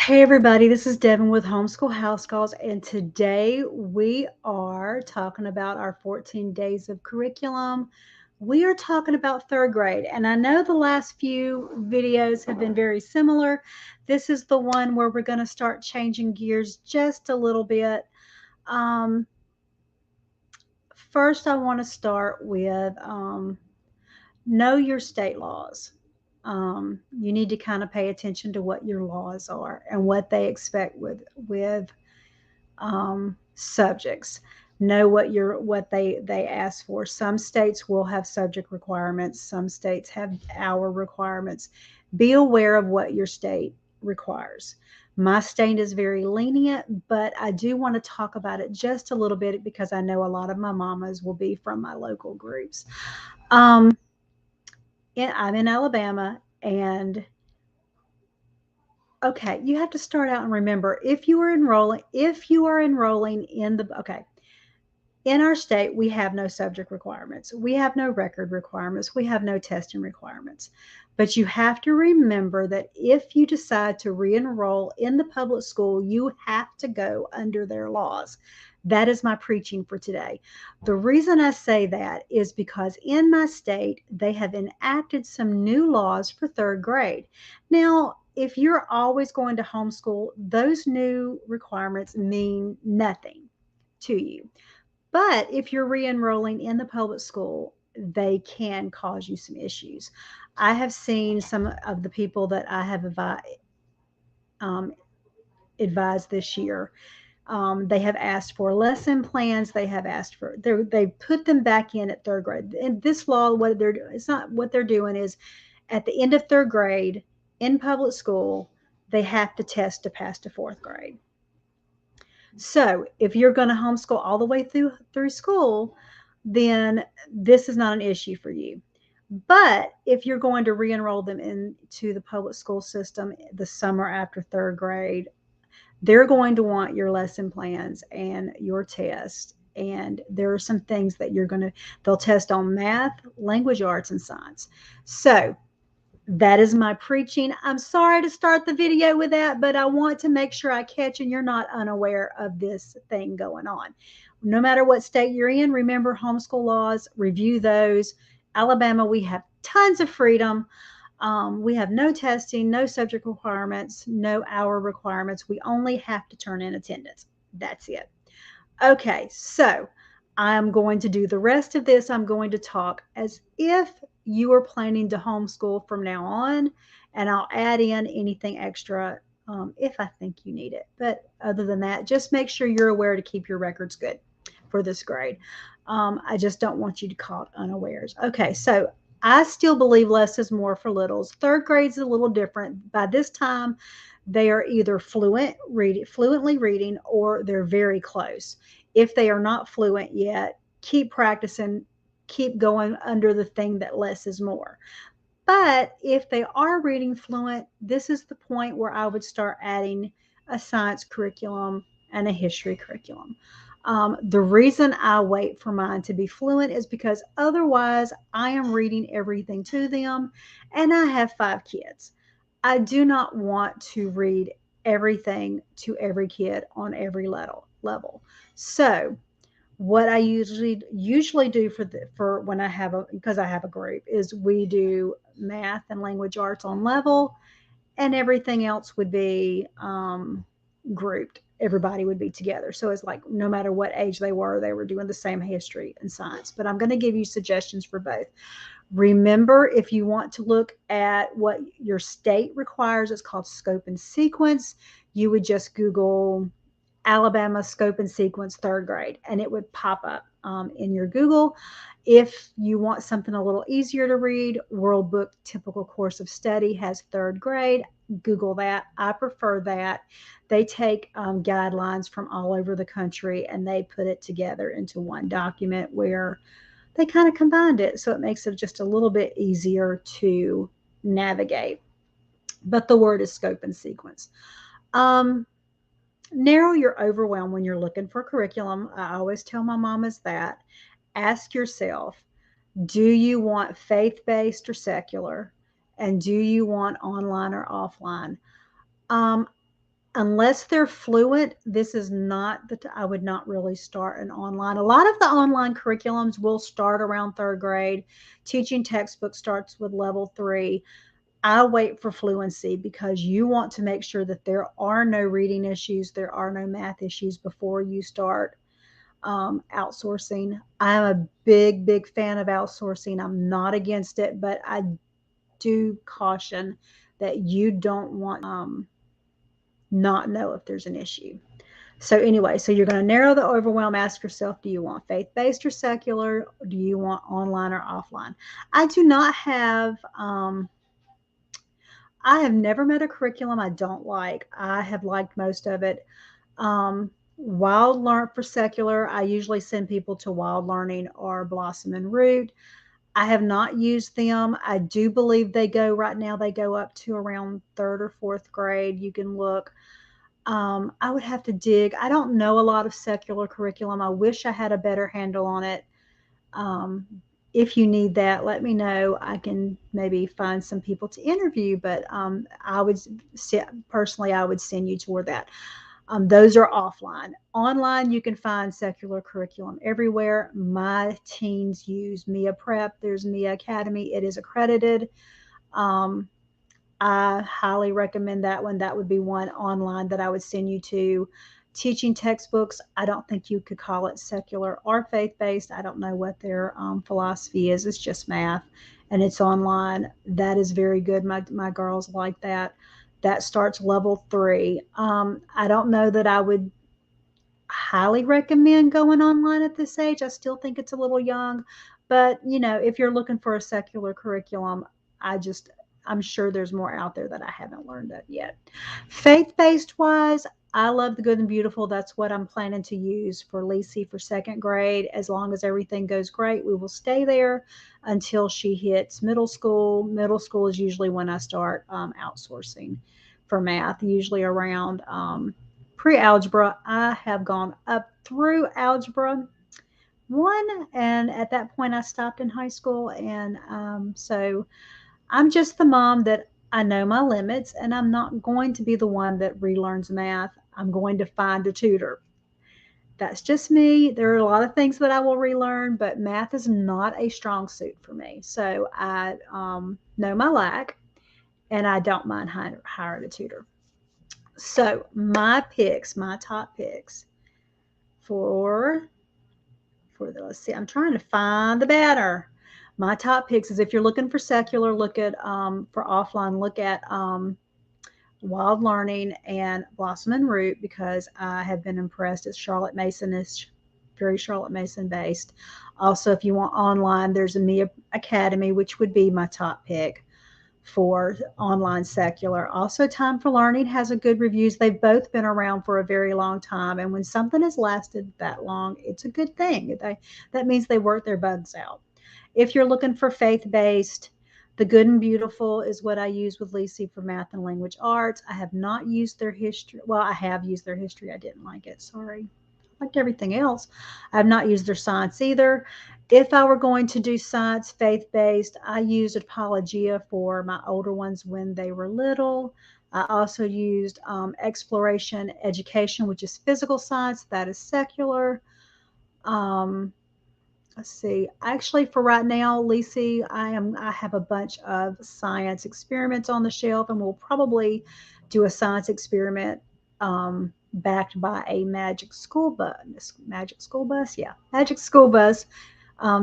Hey everybody, this is Devin with Homeschool House Calls, and today we are talking about our 14 days of curriculum. We are talking about third grade, and I know the last few videos have been very similar. This is the one where we're going to start changing gears just a little bit. Um, First, I want to start with know your state laws. You need to kind of pay attention to what your laws are and what they expect with subjects. Know what they ask for. Some states will have subject requirements. Some states have hour requirements. Be aware of what your state requires. My state is very lenient, but I do want to talk about it just a little bit because I know a lot of my mamas will be from my local groups. Um, I'm in Alabama, and okay, you have to start out and remember if you are enrolling in the okay, in our state, we have no subject requirements. We have no record requirements. We have no testing requirements. But you have to remember that if you decide to re enroll in the public school, you have to go under their laws. That is my preaching for today. The reason I say that is because in my state, they have enacted some new laws for third grade. Now, if you're always going to homeschool, those new requirements mean nothing to you. But if you're re-enrolling in the public school, they can cause you some issues. I have seen some of the people that I have um, advised this year. They have asked for lesson plans. They have asked for they put them back in at third grade. And this law, what they're doing, it's not what they're doing is at the end of third grade in public school, they have to test to pass to fourth grade. So if you're going to homeschool all the way through school, then this is not an issue for you. But if you're going to re-enroll them into the public school system the summer after third grade, they're going to want your lesson plans and your test. And there are some things that they'll test on math, language arts, and science. So that is my preaching. I'm sorry to start the video with that, but I want to make sure I catch and you're not unaware of this thing going on. No matter what state you're in, remember homeschool laws, review those. Alabama, we have tons of freedom. We have no testing, no subject requirements, no hour requirements. We only have to turn in attendance. That's it. Okay, so I'm going to do the rest of this. I'm going to talk as if you are planning to homeschool from now on, and I'll add in anything extra if I think you need it. But other than that, just make sure you're aware to keep your records good for this grade. I just don't want you to caught unawares. Okay, so I still believe less is more for littles. Third grade's a little different. By this time, they are either fluently reading, or they're very close. If they are not fluent yet, keep practicing, keep going under the thing that less is more. But if they are reading fluent, this is the point where I would start adding a science curriculum and a history curriculum. The reason I wait for mine to be fluent is because otherwise I am reading everything to them, and I have 5 kids. I do not want to read everything to every kid on every level. So what I usually do for when I have a because I have a group is we do math and language arts on level, and everything else would be grouped. Everybody would be together. So it's like no matter what age they were doing the same history and science. But I'm going to give you suggestions for both. Remember, if you want to look at what your state requires, it's called scope and sequence. You would just Google Alabama scope and sequence third grade, and it would pop up in your Google. If you want something a little easier to read, World Book Typical Course of Study has third grade. Google that. I prefer that. They take guidelines from all over the country and they put it together into one document where they kind of combined it. So it makes it just a little bit easier to navigate. But the word is scope and sequence. Um, Narrow your overwhelm when you're looking for curriculum. I always tell my mamas that. Ask yourself, do you want faith based or secular? And do you want online or offline? Um, Unless they're fluent, this is not I would not really start an online. A lot of the online curriculums will start around third grade. Teaching textbook starts with level 3. I wait for fluency because you want to make sure that there are no reading issues, there are no math issues before you start outsourcing. I'm a big, big fan of outsourcing. I'm not against it, but I do caution that you don't want not know if there's an issue. So anyway, so you're going to narrow the overwhelm. Ask yourself, do you want faith-based or secular? Do you want online or offline? I do not have I have never met a curriculum I don't like. I have liked most of it. Wild Learn for secular, I usually send people to Wild Learning or Blossom and Root. I have not used them. I do believe they go right now, they go up to around third or fourth grade. You can look. I would have to dig. I don't know a lot of secular curriculum. I wish I had a better handle on it. Um, if you need that, let me know. I can maybe find some people to interview, but I would personally, I would send you toward that. Those are offline. Online, you can find secular curriculum everywhere. My teens use Mia Prep. There's Mia Academy. It is accredited. Um, I highly recommend that one. That would be one online that I would send you to. Teaching textbooks, I don't think you could call it secular or faith based. I don't know what their philosophy is. It's just math and it's online. That is very good. My girls like that. That starts level 3. I don't know that I would highly recommend going online at this age. I still think it's a little young, but if you're looking for a secular curriculum, I just I'm sure there's more out there that I haven't learned of yet. Faith-based wise, I love the good and beautiful. That's what I'm planning to use for Lacey for second grade. As long as everything goes great, we will stay there until she hits middle school. Middle school is usually when I start outsourcing for math, usually around pre-algebra. I have gone up through algebra 1, and at that point I stopped in high school, and so I'm just the mom that I know my limits, and I'm not going to be the one that relearns math. I'm going to find a tutor. That's just me. There are a lot of things that I will relearn, but math is not a strong suit for me. So I know my lack, and I don't mind hiring a tutor. So my top picks for let's see, I'm trying to find the banner. My top picks is, if you're looking for secular, look at for offline, look at Wild Learning and Blossom and Root, because I have been impressed. It's Charlotte Mason, is very Charlotte Mason based. Also, if you want online, there's a Mia Academy, which would be my top pick for online secular. Also, Time for Learning has a good reviews. They've both been around for a very long time, and when something has lasted that long, it's a good thing. That means they work their bugs out. If you're looking for faith-based, The Good and Beautiful is what I use with Lacey for math and language arts. I have not used their history. Well, I have used their history. I didn't like it. Sorry. I liked everything else. I have not used their science either. If I were going to do science faith-based, I used Apologia for my older ones when they were little. I also used Exploration Education, which is physical science. That is secular. Um, let's see. Actually, for right now, Lacey, I have a bunch of science experiments on the shelf, and we'll probably do a science experiment backed by a magic school bus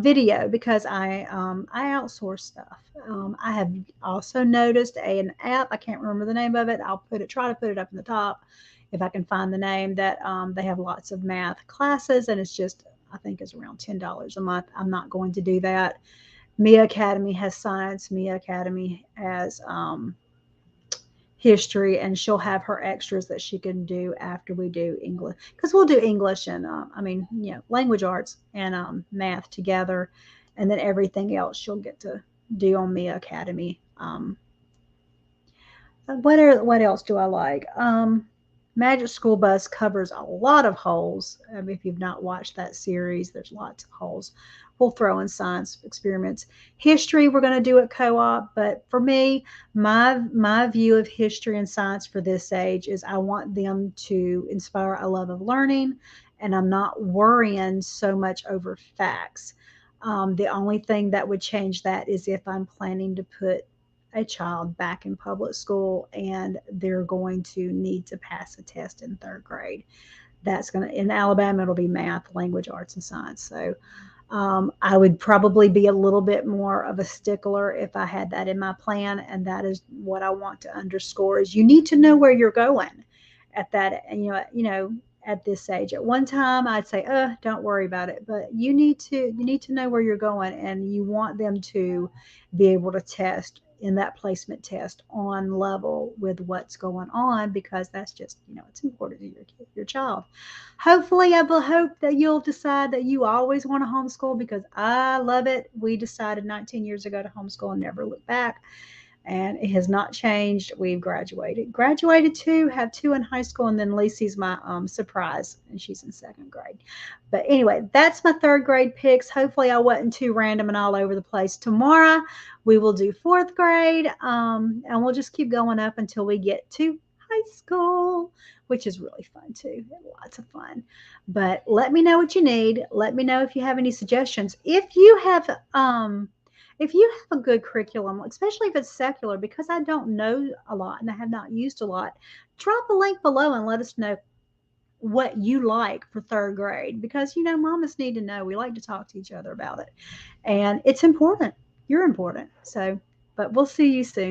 video, because I outsource stuff. I have also noticed an app. I can't remember the name of it. I'll try to put it up in the top if I can find the name. That they have lots of math classes, and it's just, I think it's around $10 a month. I'm not going to do that. Mia Academy has science. Mia Academy has history, and she'll have her extras that she can do after we do English, because we'll do English and language arts and math together, and then everything else she'll get to do on Mia Academy. What else do I like? Magic School Bus covers a lot of holes. If you've not watched that series, there's lots of holes. we'll throw in science experiments. History, we're going to do at co-op, but for me, my view of history and science for this age is I want them to inspire a love of learning, and I'm not worrying so much over facts. The only thing that would change that is if I'm planning to put a child back in public school and they're going to need to pass a test in third grade. That's going to, in Alabama, it'll be math, language, arts, and science. So I would probably be a little bit more of a stickler if I had that in my plan, and that is what I want to underscore: is you need to know where you're going at that, and at this age. At one time, I'd say, don't worry about it," but you need to know where you're going, and you want them to be able to test in that placement test on level with what's going on, because that's just, it's important to your child. Hopefully, I will hope that you'll decide that you always want to homeschool, because I love it. We decided 19 years ago to homeschool and never look back, and it has not changed. We've graduated two, have two in high school, and then Lacey's my surprise, and she's in second grade. But anyway, that's my third grade picks. Hopefully I wasn't too random and all over the place. Tomorrow we will do fourth grade, and we'll just keep going up until we get to high school, which is really fun too. Lots of fun. But let me know what you need. Let me know if you have any suggestions. If you have a good curriculum, especially if it's secular, because I don't know a lot and I have not used a lot, drop a link below and let us know what you like for third grade, because mamas need to know. We like to talk to each other about it, and it's important. You're important. So, but we'll see you soon.